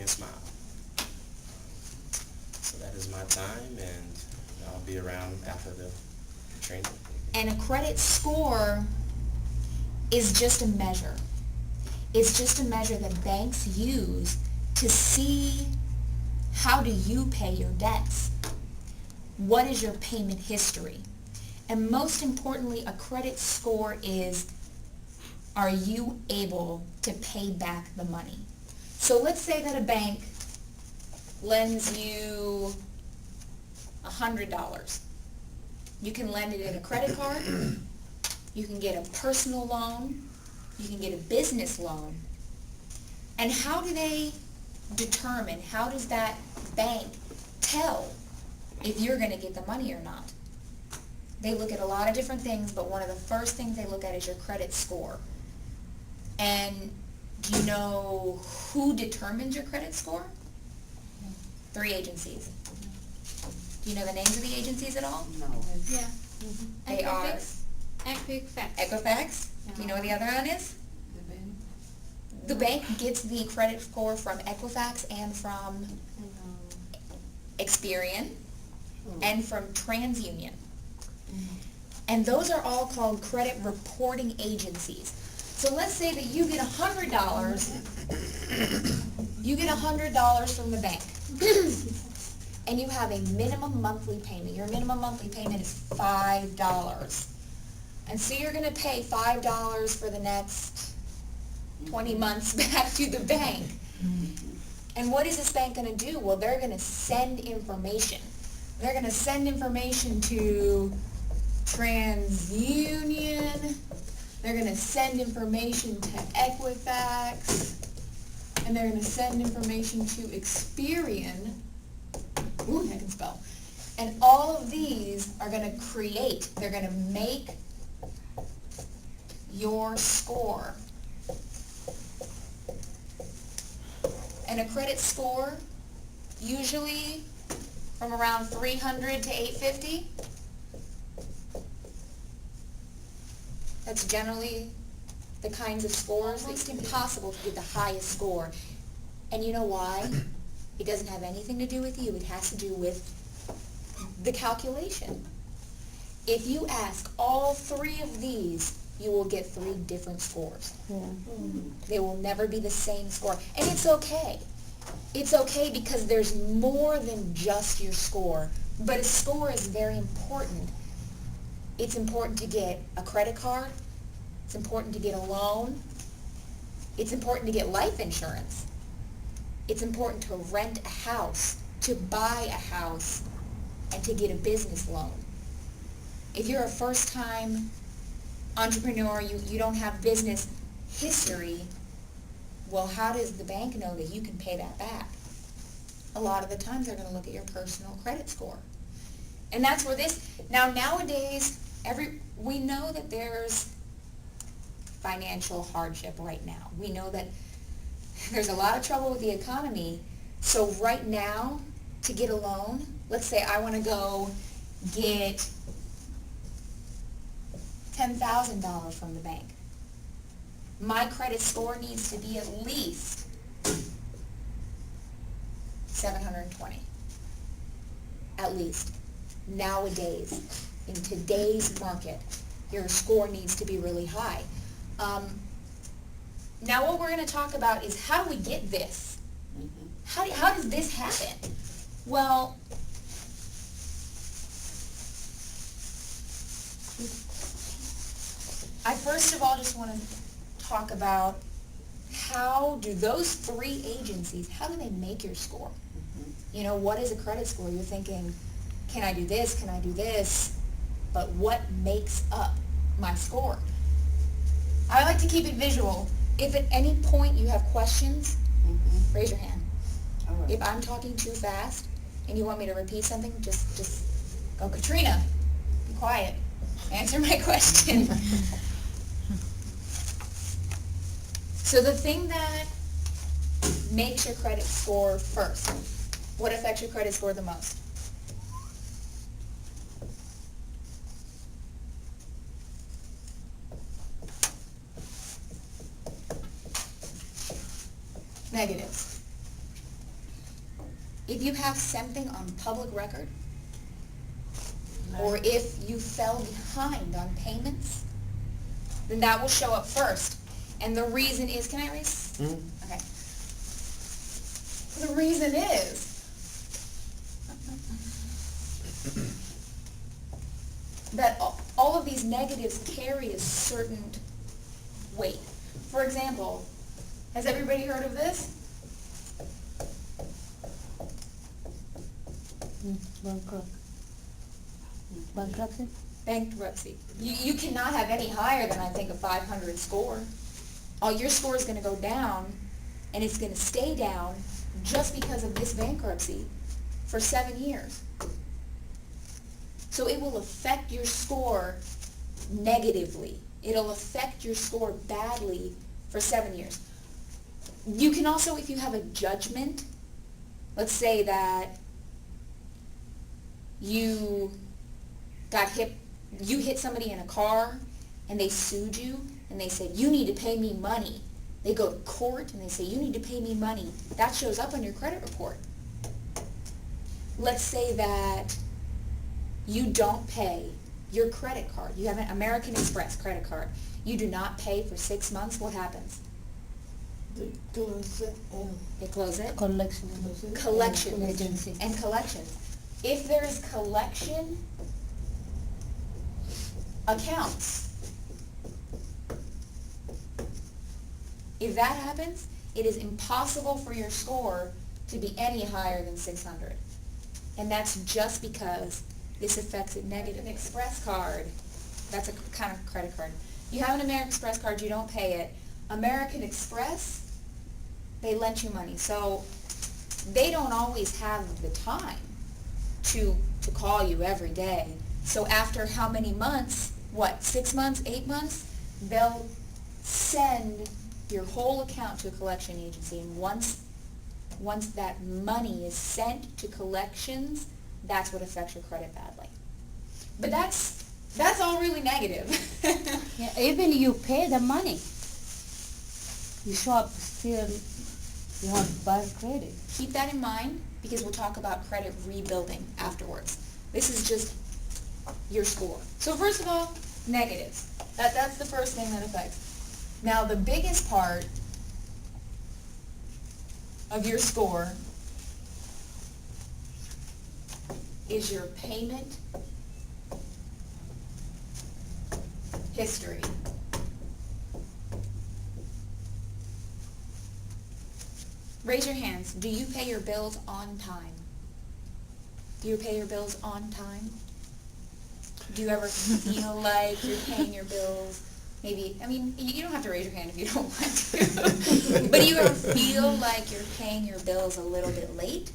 a smile. So that is my time, and I'll be around after the training. And a credit score is just a measure. It's just a measure that banks use to see how do you pay your debts. What is your payment history? And most importantly, a credit score is, are you able to pay back the money? So let's say that a bank lends you $100. You can lend it in a credit card, you can get a personal loan, you can get a business loan. And how do they determine, how does that bank tell if you're going to get the money or not? They look at a lot of different things, but one of the first things they look at is your credit score. And do you know who determines your credit score? 3 agencies. Do you know the names of the agencies at all? No. Yeah. They are Equifax. Equifax. Do you know what the other one is? The bank gets the credit score from Equifax and from Experian and from TransUnion. And those are all called credit reporting agencies. So let's say that you get $100. You get $100 from the bank. And you have a minimum monthly payment. Your minimum monthly payment is $5. And so you're going to pay $5 for the next 20 months back to the bank. And what is this bank going to do? Well, they're going to send information. They're going to send information to TransUnion. They're going to send information to Equifax. And they're going to send information to Experian. Ooh, I can spell. And all of these are going to create, they're going to make your score. And a credit score, usually from around 300 to 850. That's generally the kinds of scores. It's impossible to get the highest score. And you know why? It doesn't have anything to do with you. It has to do with the calculation. If you ask all 3 of these, you will get 3 different scores. They will never be the same score. And it's okay. It's okay because there's more than just your score. But a score is very important. It's important to get a credit card. It's important to get a loan. It's important to get life insurance. It's important to rent a house, to buy a house, and to get a business loan. If you're a first-time entrepreneur, you don't have business history, well, how does the bank know that you can pay that back? A lot of the times they're going to look at your personal credit score. And that's where nowadays, we know that there's financial hardship right now. We know that there's a lot of trouble with the economy. So right now, to get a loan, let's say I want to go get $10,000 from the bank. My credit score needs to be at least 720. At least. Nowadays, in today's market, your score needs to be really high. Now what we're going to talk about is how do we get this? How does this happen? Well, I first of all just want to talk about how do those 3 agencies, how do they make your score? You know, what is a credit score? You're thinking, can I do this? Can I do this? But what makes up my score? I like to keep it visual. If at any point you have questions, raise your hand. All right. If I'm talking too fast and you want me to repeat something, just go, Katrina, be quiet. Answer my question. So the thing that makes your credit score first, what affects your credit score the most? Negatives. If you have something on public record, or if you fell behind on payments, then that will show up first. And the reason is, can I erase? Okay. The reason is that all of these negatives carry a certain weight. For example, has everybody heard of this? Bankruptcy? Bankruptcy. You cannot have any higher than, I think, a 500 score. Your score is going to go down, and it's going to stay down just because of this bankruptcy for 7 years. So it will affect your score negatively. It'll affect your score badly for 7 years. You can also, if you have a judgment, let's say that you hit somebody in a car and they sued you and they said, you need to pay me money. They go to court and they say, you need to pay me money. That shows up on your credit report. Let's say that you don't pay your credit card. You have an American Express credit card. You do not pay for 6 months. What happens? They close it and They close it. Collection. Collection. Agency. And collections. If there is collection accounts, if that happens, it is impossible for your score to be any higher than 600. And that's just because this affects it negative. An Express card, that's a kind of credit card. You have an American Express card, you don't pay it. American Express, they lent you money. So they don't always have the time to call you every day. So after how many months, 6 months, 8 months, they'll send your whole account to a collection agency. And once that money is sent to collections, that's what affects your credit badly. But that's all really negative. Yeah, even you pay the money, you show up still, you have bad credit. Keep that in mind, because we'll talk about credit rebuilding afterwards. This is just your score. So first of all, negatives. That's the first thing that affects. Now the biggest part of your score is your payment history. Raise your hands. Do you pay your bills on time? Do you pay your bills on time? Do you ever feel like you're paying your bills? Maybe, you don't have to raise your hand if you don't want to. But do you ever feel like you're paying your bills a little bit late?